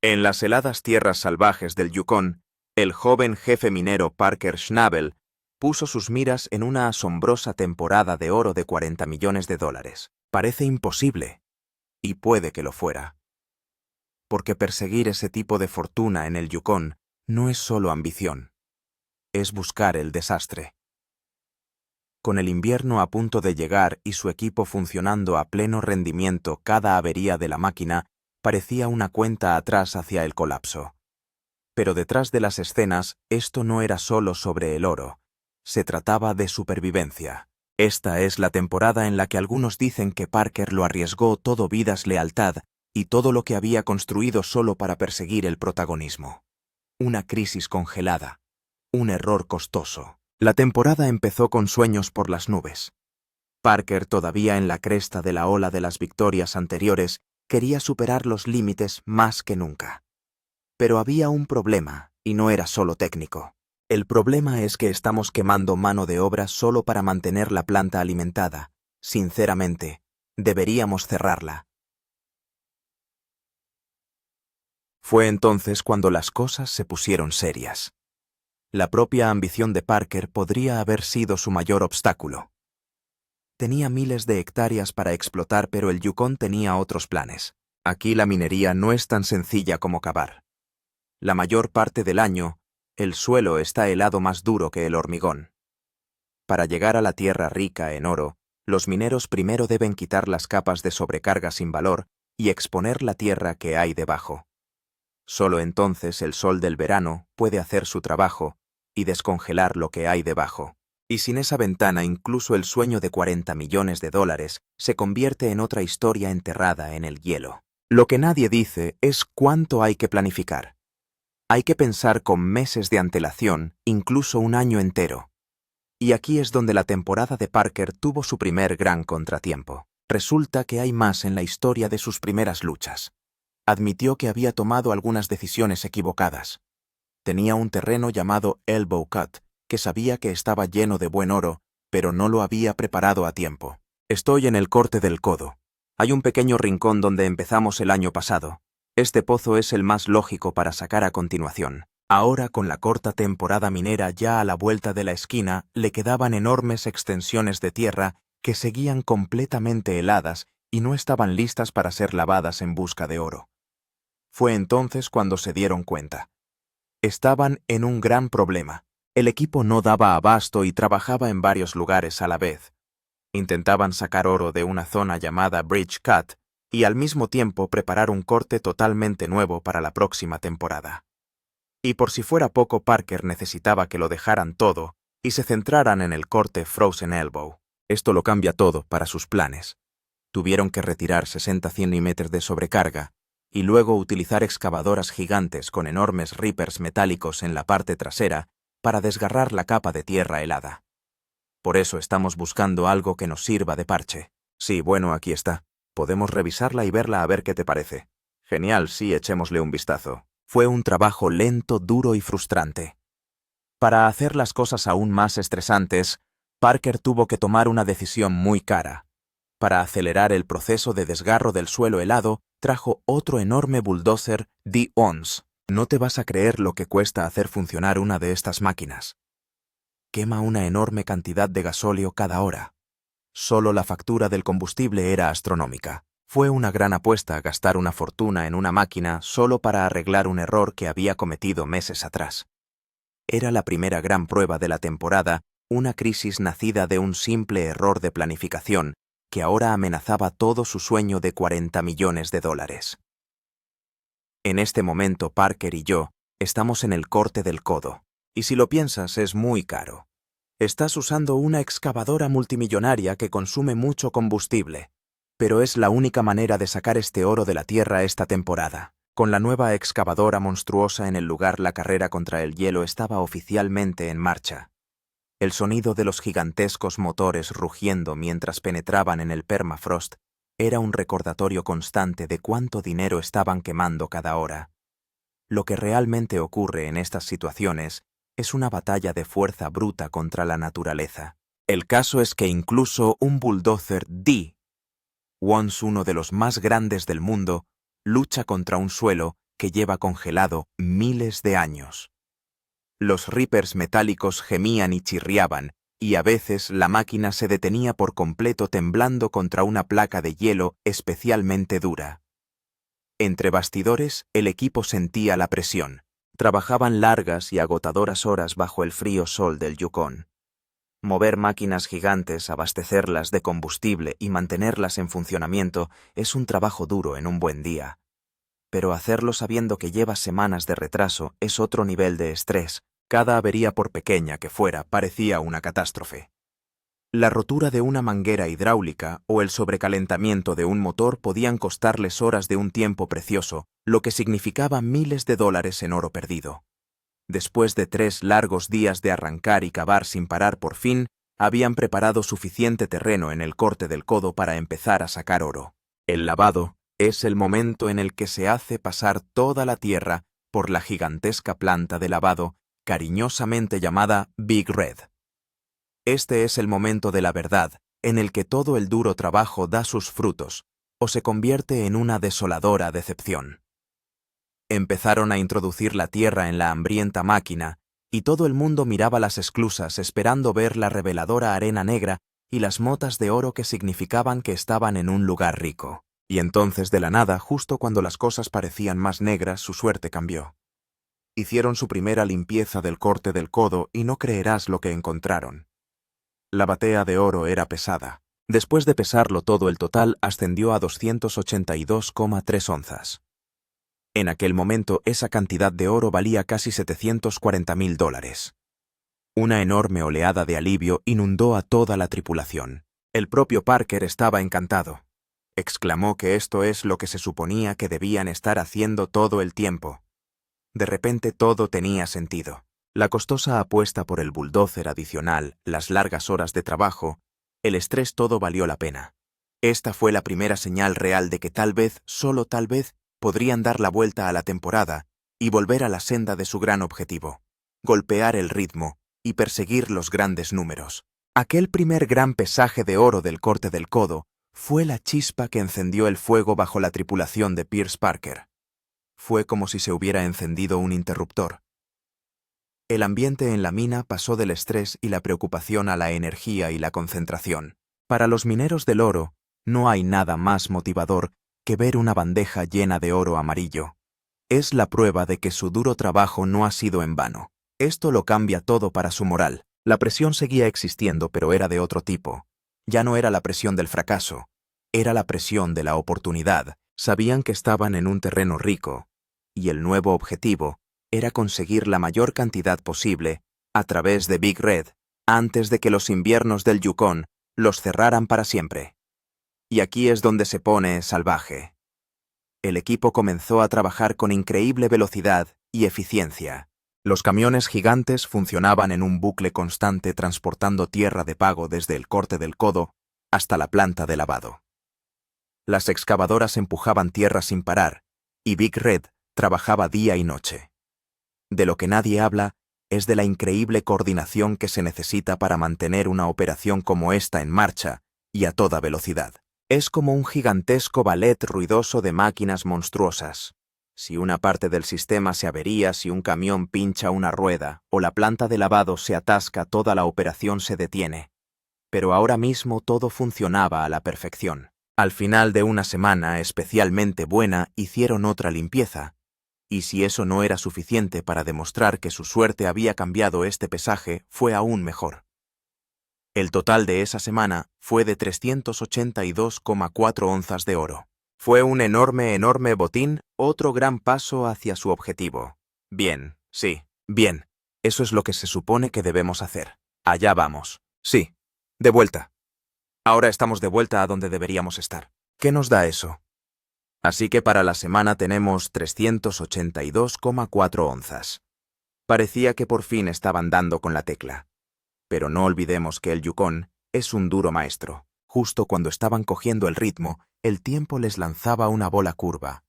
En las heladas tierras salvajes del Yukón, el joven jefe minero Parker Schnabel puso sus miras en una asombrosa temporada de oro de 40 millones de dólares. Parece imposible, y puede que lo fuera. Porque perseguir ese tipo de fortuna en el Yukón no es solo ambición, es buscar el desastre. Con el invierno a punto de llegar y su equipo funcionando a pleno rendimiento, cada avería de la máquina parecía una cuenta atrás hacia el colapso. Pero detrás de las escenas, esto no era solo sobre el oro. Se trataba de supervivencia. Esta es la temporada en la que algunos dicen que Parker lo arriesgó todo, vidas, lealtad y todo lo que había construido solo para perseguir el protagonismo. Una crisis congelada. Un error costoso. La temporada empezó con sueños por las nubes. Parker, todavía en la cresta de la ola de las victorias anteriores, quería superar los límites más que nunca. Pero había un problema, y no era solo técnico. El problema es que estamos quemando mano de obra solo para mantener la planta alimentada. Sinceramente, deberíamos cerrarla. Fue entonces cuando las cosas se pusieron serias. La propia ambición de Parker podría haber sido su mayor obstáculo. Tenía miles de hectáreas para explotar, pero el Yukón tenía otros planes. Aquí la minería no es tan sencilla como cavar. La mayor parte del año, el suelo está helado, más duro que el hormigón. Para llegar a la tierra rica en oro, los mineros primero deben quitar las capas de sobrecarga sin valor y exponer la tierra que hay debajo. Solo entonces el sol del verano puede hacer su trabajo y descongelar lo que hay debajo. Y sin esa ventana, incluso el sueño de 40 millones de dólares se convierte en otra historia enterrada en el hielo. Lo que nadie dice es cuánto hay que planificar. Hay que pensar con meses de antelación, incluso un año entero. Y aquí es donde la temporada de Parker tuvo su primer gran contratiempo. Resulta que hay más en la historia de sus primeras luchas. Admitió que había tomado algunas decisiones equivocadas. Tenía un terreno llamado Elbow Cut, que sabía que estaba lleno de buen oro, pero no lo había preparado a tiempo. Estoy en el corte del codo. Hay un pequeño rincón donde empezamos el año pasado. Este pozo es el más lógico para sacar a continuación. Ahora, con la corta temporada minera ya a la vuelta de la esquina, le quedaban enormes extensiones de tierra que seguían completamente heladas y no estaban listas para ser lavadas en busca de oro. Fue entonces cuando se dieron cuenta. Estaban en un gran problema. El equipo no daba abasto y trabajaba en varios lugares a la vez. Intentaban sacar oro de una zona llamada Bridge Cut y al mismo tiempo preparar un corte totalmente nuevo para la próxima temporada. Y por si fuera poco, Parker necesitaba que lo dejaran todo y se centraran en el corte Frozen Elbow. Esto lo cambia todo para sus planes. Tuvieron que retirar 60 centímetros de sobrecarga y luego utilizar excavadoras gigantes con enormes rippers metálicos en la parte trasera para desgarrar la capa de tierra helada. Por eso estamos buscando algo que nos sirva de parche. Sí, bueno, aquí está. Podemos revisarla y verla a ver qué te parece. Genial, sí, echémosle un vistazo. Fue un trabajo lento, duro y frustrante. Para hacer las cosas aún más estresantes, Parker tuvo que tomar una decisión muy cara. Para acelerar el proceso de desgarro del suelo helado, trajo otro enorme bulldozer D-ONS. No te vas a creer lo que cuesta hacer funcionar una de estas máquinas. Quema una enorme cantidad de gasóleo cada hora. Solo la factura del combustible era astronómica. Fue una gran apuesta gastar una fortuna en una máquina solo para arreglar un error que había cometido meses atrás. Era la primera gran prueba de la temporada, una crisis nacida de un simple error de planificación que ahora amenazaba todo su sueño de 40 millones de dólares. En este momento, Parker y yo estamos en el corte del codo, y si lo piensas es muy caro. Estás usando una excavadora multimillonaria que consume mucho combustible, pero es la única manera de sacar este oro de la tierra esta temporada. Con la nueva excavadora monstruosa en el lugar, la carrera contra el hielo estaba oficialmente en marcha. El sonido de los gigantescos motores rugiendo mientras penetraban en el permafrost era un recordatorio constante de cuánto dinero estaban quemando cada hora. Lo que realmente ocurre en estas situaciones es una batalla de fuerza bruta contra la naturaleza. El caso es que incluso un bulldozer D-ONS, uno de los más grandes del mundo, lucha contra un suelo que lleva congelado miles de años. Los rippers metálicos gemían y chirriaban, y a veces la máquina se detenía por completo temblando contra una placa de hielo especialmente dura. Entre bastidores, el equipo sentía la presión. Trabajaban largas y agotadoras horas bajo el frío sol del Yukon. Mover máquinas gigantes, abastecerlas de combustible y mantenerlas en funcionamiento es un trabajo duro en un buen día. Pero hacerlo sabiendo que llevas semanas de retraso es otro nivel de estrés. Cada avería, por pequeña que fuera, parecía una catástrofe. La rotura de una manguera hidráulica o el sobrecalentamiento de un motor podían costarles horas de un tiempo precioso, lo que significaba miles de dólares en oro perdido. Después de 3 largos días de arrancar y cavar sin parar por fin, habían preparado suficiente terreno en el corte del codo para empezar a sacar oro. El lavado es el momento en el que se hace pasar toda la tierra por la gigantesca planta de lavado, cariñosamente llamada Big Red. Este es el momento de la verdad, en el que todo el duro trabajo da sus frutos, o se convierte en una desoladora decepción. Empezaron a introducir la tierra en la hambrienta máquina, y todo el mundo miraba las esclusas esperando ver la reveladora arena negra y las motas de oro que significaban que estaban en un lugar rico. Y entonces, de la nada, justo cuando las cosas parecían más negras, su suerte cambió. Hicieron su primera limpieza del corte del codo y no creerás lo que encontraron. La batea de oro era pesada. Después de pesarlo todo, el total ascendió a 282,3 onzas. En aquel momento, esa cantidad de oro valía casi $740,000. Una enorme oleada de alivio inundó a toda la tripulación. El propio Parker estaba encantado. Exclamó que esto es lo que se suponía que debían estar haciendo todo el tiempo. De repente todo tenía sentido. La costosa apuesta por el bulldozer adicional, las largas horas de trabajo, el estrés, todo valió la pena. Esta fue la primera señal real de que tal vez, solo tal vez, podrían dar la vuelta a la temporada y volver a la senda de su gran objetivo: golpear el ritmo y perseguir los grandes números. Aquel primer gran pesaje de oro del corte del codo fue la chispa que encendió el fuego bajo la tripulación de Pierce Parker. Fue como si se hubiera encendido un interruptor. El ambiente en la mina pasó del estrés y la preocupación a la energía y la concentración. Para los mineros del oro, no hay nada más motivador que ver una bandeja llena de oro amarillo. Es la prueba de que su duro trabajo no ha sido en vano. Esto lo cambia todo para su moral. La presión seguía existiendo, pero era de otro tipo. Ya no era la presión del fracaso, era la presión de la oportunidad. Sabían que estaban en un terreno rico, y el nuevo objetivo era conseguir la mayor cantidad posible a través de Big Red antes de que los inviernos del Yukon los cerraran para siempre. Y aquí es donde se pone salvaje. El equipo comenzó a trabajar con increíble velocidad y eficiencia. Los camiones gigantes funcionaban en un bucle constante, transportando tierra de pago desde el corte del codo hasta la planta de lavado. Las excavadoras empujaban tierra sin parar, y Big Red trabajaba día y noche. De lo que nadie habla es de la increíble coordinación que se necesita para mantener una operación como esta en marcha y a toda velocidad. Es como un gigantesco ballet ruidoso de máquinas monstruosas. Si una parte del sistema se avería, si un camión pincha una rueda o la planta de lavado se atasca, toda la operación se detiene. Pero ahora mismo todo funcionaba a la perfección. Al final de una semana especialmente buena, hicieron otra limpieza. Y si eso no era suficiente para demostrar que su suerte había cambiado, este pesaje fue aún mejor. El total de esa semana fue de 382,4 onzas de oro. Fue un enorme botín, otro gran paso hacia su objetivo. Bien, sí, bien. Eso es lo que se supone que debemos hacer. Allá vamos. Sí, de vuelta. Ahora estamos de vuelta a donde deberíamos estar. ¿Qué nos da eso? Así que para la semana tenemos 382,4 onzas. Parecía que por fin estaban dando con la tecla. Pero no olvidemos que el Yukon es un duro maestro. Justo cuando estaban cogiendo el ritmo, el tiempo les lanzaba una bola curva.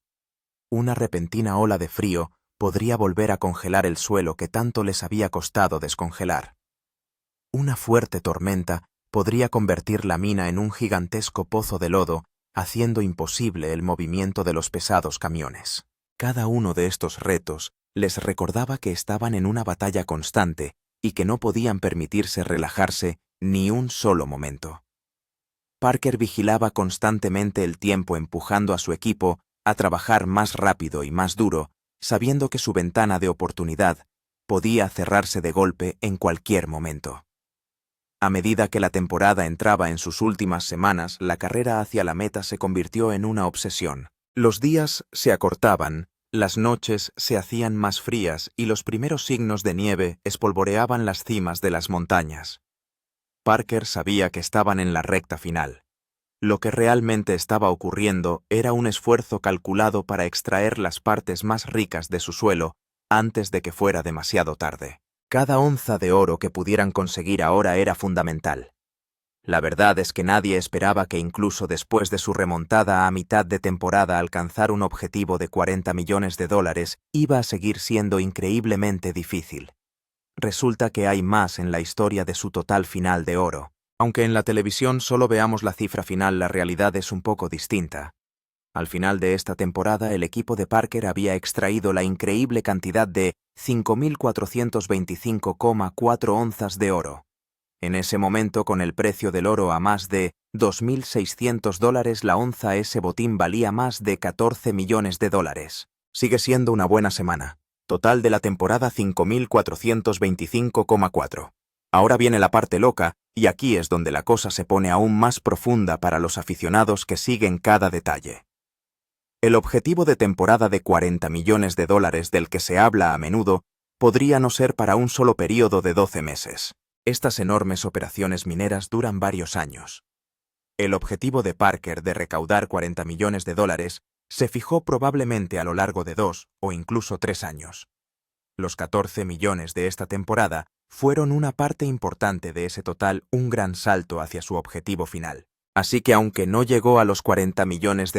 Una repentina ola de frío podría volver a congelar el suelo que tanto les había costado descongelar. Una fuerte tormenta podría convertir la mina en un gigantesco pozo de lodo, haciendo imposible el movimiento de los pesados camiones. Cada uno de estos retos les recordaba que estaban en una batalla constante y que no podían permitirse relajarse ni un solo momento. Parker vigilaba constantemente el tiempo empujando a su equipo a trabajar más rápido y más duro, sabiendo que su ventana de oportunidad podía cerrarse de golpe en cualquier momento. A medida que la temporada entraba en sus últimas semanas, la carrera hacia la meta se convirtió en una obsesión. Los días se acortaban, las noches se hacían más frías y los primeros signos de nieve espolvoreaban las cimas de las montañas. Parker sabía que estaban en la recta final. Lo que realmente estaba ocurriendo era un esfuerzo calculado para extraer las partes más ricas de su suelo antes de que fuera demasiado tarde. Cada onza de oro que pudieran conseguir ahora era fundamental. La verdad es que nadie esperaba que incluso después de su remontada a mitad de temporada alcanzar un objetivo de $40 millones iba a seguir siendo increíblemente difícil. Resulta que hay más en la historia de su total final de oro. Aunque en la televisión solo veamos la cifra final, la realidad es un poco distinta. Al final de esta temporada, el equipo de Parker había extraído la increíble cantidad de 5.425,4 onzas de oro. En ese momento, con el precio del oro a más de $2.600 la onza, ese botín valía más de $14 millones. Sigue siendo una buena semana. Total de la temporada 5.425,4. Ahora viene la parte loca, y aquí es donde la cosa se pone aún más profunda para los aficionados que siguen cada detalle. El objetivo de temporada de $40 millones del que se habla a menudo podría no ser para un solo período de 12 meses. Estas enormes operaciones mineras duran varios años. El objetivo de Parker de recaudar $40 millones se fijó probablemente a lo largo de 2 o incluso 3 años. Los 14 millones de esta temporada fueron una parte importante de ese total, un gran salto hacia su objetivo final. Así que aunque no llegó a los $40 millones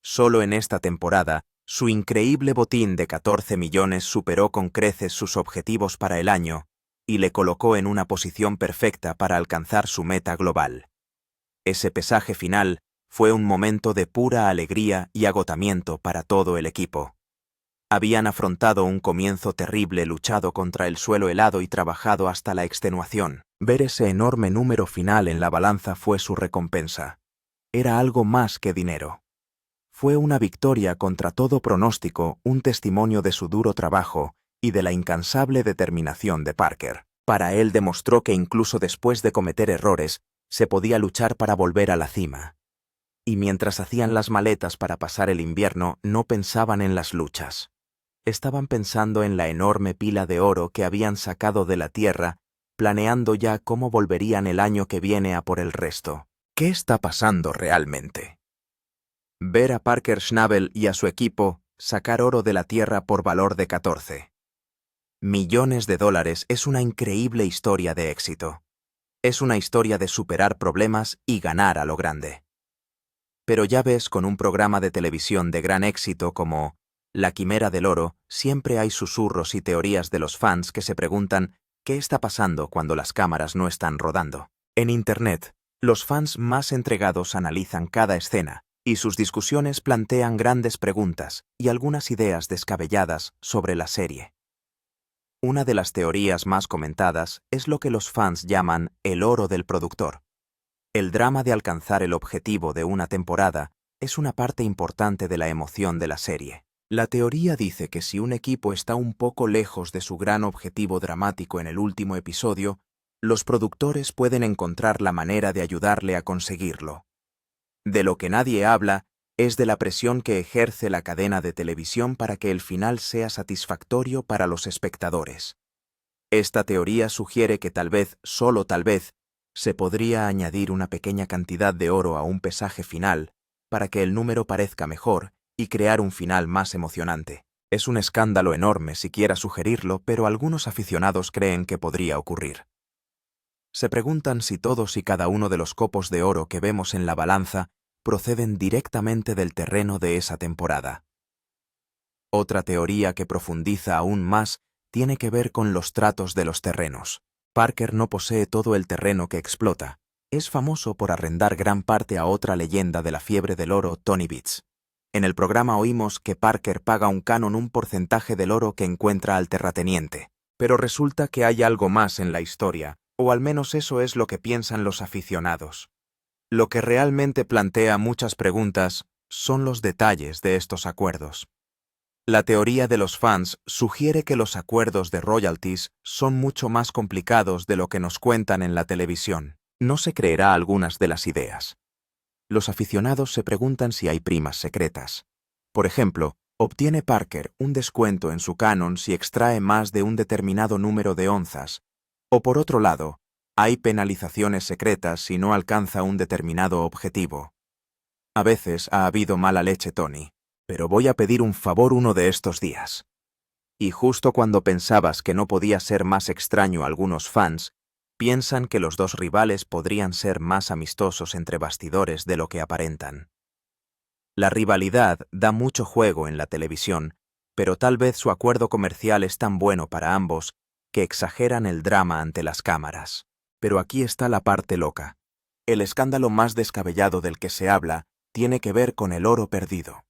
solo en esta temporada, su increíble botín de 14 millones superó con creces sus objetivos para el año y le colocó en una posición perfecta para alcanzar su meta global. Ese pesaje final fue un momento de pura alegría y agotamiento para todo el equipo. Habían afrontado un comienzo terrible, luchado contra el suelo helado y trabajado hasta la extenuación. Ver ese enorme número final en la balanza fue su recompensa. Era algo más que dinero. Fue una victoria contra todo pronóstico, un testimonio de su duro trabajo y de la incansable determinación de Parker. Para él demostró que incluso después de cometer errores, se podía luchar para volver a la cima. Y mientras hacían las maletas para pasar el invierno, no pensaban en las luchas. Estaban pensando en la enorme pila de oro que habían sacado de la tierra, planeando ya cómo volverían el año que viene a por el resto. ¿Qué está pasando realmente? Ver a Parker Schnabel y a su equipo sacar oro de la tierra por valor de $14 millones es una increíble historia de éxito. Es una historia de superar problemas y ganar a lo grande. Pero ya ves, con un programa de televisión de gran éxito como La Quimera del Oro, siempre hay susurros y teorías de los fans que se preguntan qué está pasando cuando las cámaras no están rodando. En Internet, los fans más entregados analizan cada escena y sus discusiones plantean grandes preguntas y algunas ideas descabelladas sobre la serie. Una de las teorías más comentadas es lo que los fans llaman el oro del productor. El drama de alcanzar el objetivo de una temporada es una parte importante de la emoción de la serie. La teoría dice que si un equipo está un poco lejos de su gran objetivo dramático en el último episodio, los productores pueden encontrar la manera de ayudarle a conseguirlo. De lo que nadie habla es de la presión que ejerce la cadena de televisión para que el final sea satisfactorio para los espectadores. Esta teoría sugiere que tal vez, solo tal vez, se podría añadir una pequeña cantidad de oro a un pesaje final para que el número parezca mejor y crear un final más emocionante. Es un escándalo enorme siquiera sugerirlo, pero algunos aficionados creen que podría ocurrir. Se preguntan si todos y cada uno de los copos de oro que vemos en la balanza proceden directamente del terreno de esa temporada. Otra teoría que profundiza aún más tiene que ver con los tratos de los terrenos. Parker no posee todo el terreno que explota. Es famoso por arrendar gran parte a otra leyenda de la fiebre del oro, Tony Beach. En el programa oímos que Parker paga un canon un porcentaje del oro que encuentra al terrateniente. Pero resulta que hay algo más en la historia, o al menos eso es lo que piensan los aficionados. Lo que realmente plantea muchas preguntas son los detalles de estos acuerdos. La teoría de los fans sugiere que los acuerdos de royalties son mucho más complicados de lo que nos cuentan en la televisión. No se creerá algunas de las ideas. Los aficionados se preguntan si hay primas secretas. Por ejemplo, ¿obtiene Parker un descuento en su canon si extrae más de un determinado número de onzas? O por otro lado, ¿hay penalizaciones secretas si no alcanza un determinado objetivo? A veces ha habido mala leche, Tony, pero voy a pedir un favor uno de estos días. Y justo cuando pensabas que no podía ser más extraño, algunos fans piensan que los dos rivales podrían ser más amistosos entre bastidores de lo que aparentan. La rivalidad da mucho juego en la televisión, pero tal vez su acuerdo comercial es tan bueno para ambos que exageran el drama ante las cámaras. Pero aquí está la parte loca. El escándalo más descabellado del que se habla tiene que ver con el oro perdido.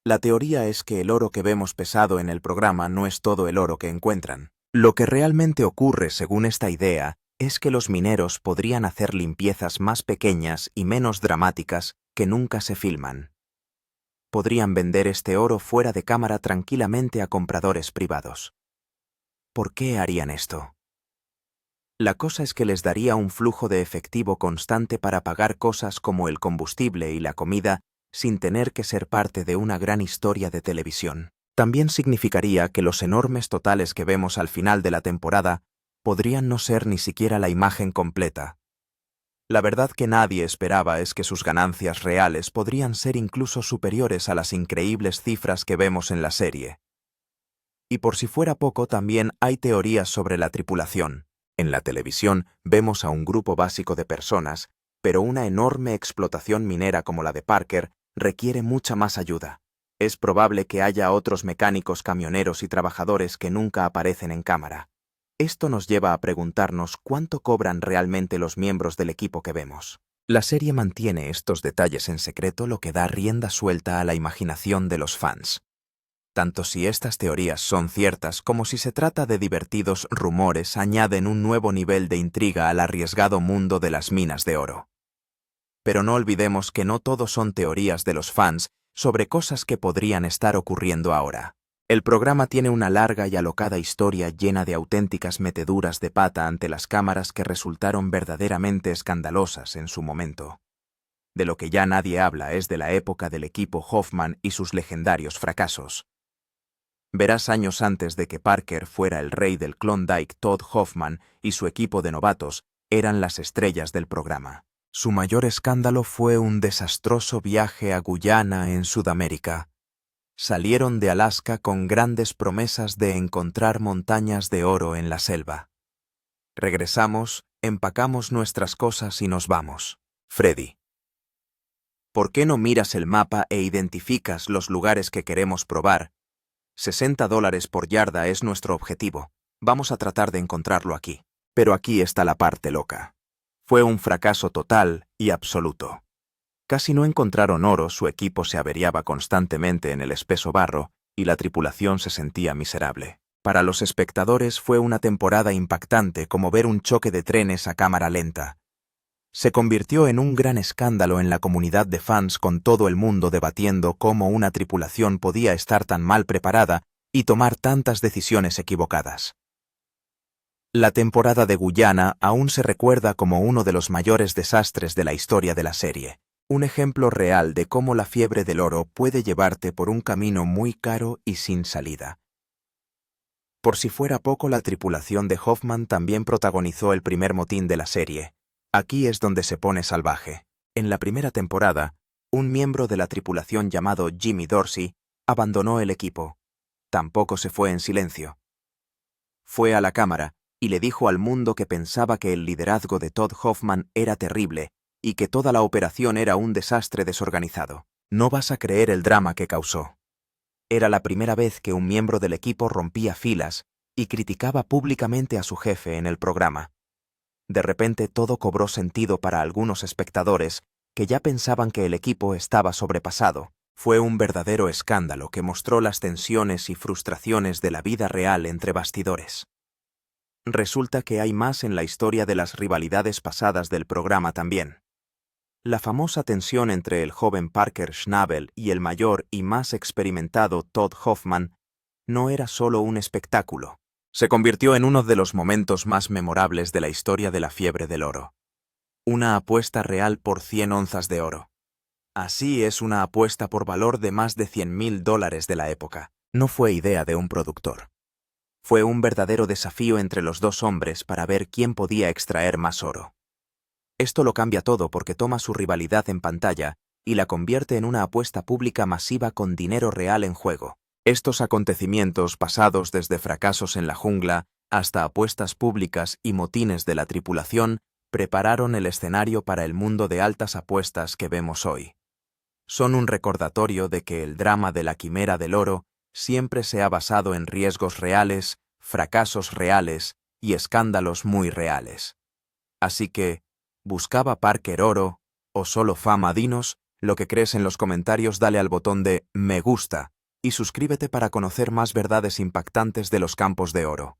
La teoría es que el oro que vemos pesado en el programa no es todo el oro que encuentran. Lo que realmente ocurre, según esta idea, es que los mineros podrían hacer limpiezas más pequeñas y menos dramáticas que nunca se filman. Podrían vender este oro fuera de cámara tranquilamente a compradores privados. ¿Por qué harían esto? La cosa es que les daría un flujo de efectivo constante para pagar cosas como el combustible y la comida sin tener que ser parte de una gran historia de televisión. También significaría que los enormes totales que vemos al final de la temporada podrían no ser ni siquiera la imagen completa. La verdad que nadie esperaba es que sus ganancias reales podrían ser incluso superiores a las increíbles cifras que vemos en la serie. Y por si fuera poco, también hay teorías sobre la tripulación. En la televisión vemos a un grupo básico de personas, pero una enorme explotación minera como la de Parker requiere mucha más ayuda. Es probable que haya otros mecánicos, camioneros y trabajadores que nunca aparecen en cámara. Esto nos lleva a preguntarnos cuánto cobran realmente los miembros del equipo que vemos. La serie mantiene estos detalles en secreto, lo que da rienda suelta a la imaginación de los fans. Tanto si estas teorías son ciertas como si se trata de divertidos rumores, añaden un nuevo nivel de intriga al arriesgado mundo de las minas de oro. Pero no olvidemos que no todo son teorías de los fans sobre cosas que podrían estar ocurriendo ahora. El programa tiene una larga y alocada historia llena de auténticas meteduras de pata ante las cámaras que resultaron verdaderamente escandalosas en su momento. De lo que ya nadie habla es de la época del equipo Hoffman y sus legendarios fracasos. Verás, años antes de que Parker fuera el rey del Klondike, Todd Hoffman y su equipo de novatos eran las estrellas del programa. Su mayor escándalo fue un desastroso viaje a Guyana en Sudamérica. Salieron de Alaska con grandes promesas de encontrar montañas de oro en la selva. Regresamos, empacamos nuestras cosas y nos vamos. Freddy. ¿Por qué no miras el mapa e identificas los lugares que queremos probar? $60 por yarda es nuestro objetivo. Vamos a tratar de encontrarlo aquí. Pero aquí está la parte loca. Fue un fracaso total y absoluto. Casi no encontraron oro, su equipo se averiaba constantemente en el espeso barro y la tripulación se sentía miserable. Para los espectadores fue una temporada impactante, como ver un choque de trenes a cámara lenta. Se convirtió en un gran escándalo en la comunidad de fans, con todo el mundo debatiendo cómo una tripulación podía estar tan mal preparada y tomar tantas decisiones equivocadas. La temporada de Guyana aún se recuerda como uno de los mayores desastres de la historia de la serie. Un ejemplo real de cómo la fiebre del oro puede llevarte por un camino muy caro y sin salida. Por si fuera poco, la tripulación de Hoffman también protagonizó el primer motín de la serie. Aquí es donde se pone salvaje. En la primera temporada, un miembro de la tripulación llamado Jimmy Dorsey abandonó el equipo. Tampoco se fue en silencio. Fue a la cámara y le dijo al mundo que pensaba que el liderazgo de Todd Hoffman era terrible y que toda la operación era un desastre desorganizado. No vas a creer el drama que causó. Era la primera vez que un miembro del equipo rompía filas y criticaba públicamente a su jefe en el programa. De repente todo cobró sentido para algunos espectadores que ya pensaban que el equipo estaba sobrepasado. Fue un verdadero escándalo que mostró las tensiones y frustraciones de la vida real entre bastidores. Resulta que hay más en la historia de las rivalidades pasadas del programa también. La famosa tensión entre el joven Parker Schnabel y el mayor y más experimentado Todd Hoffman no era solo un espectáculo. Se convirtió en uno de los momentos más memorables de la historia de la fiebre del oro. Una apuesta real por 100 onzas de oro. Así es una apuesta por valor de más de $100.000 de la época. No fue idea de un productor. Fue un verdadero desafío entre los dos hombres para ver quién podía extraer más oro. Esto lo cambia todo porque toma su rivalidad en pantalla y la convierte en una apuesta pública masiva con dinero real en juego. Estos acontecimientos, pasados desde fracasos en la jungla hasta apuestas públicas y motines de la tripulación, prepararon el escenario para el mundo de altas apuestas que vemos hoy. Son un recordatorio de que el drama de la quimera del oro siempre se ha basado en riesgos reales, fracasos reales y escándalos muy reales. Así que, ¿buscaba Parker oro o solo fama? Dinos lo que crees en los comentarios, dale al botón de me gusta y suscríbete para conocer más verdades impactantes de los campos de oro.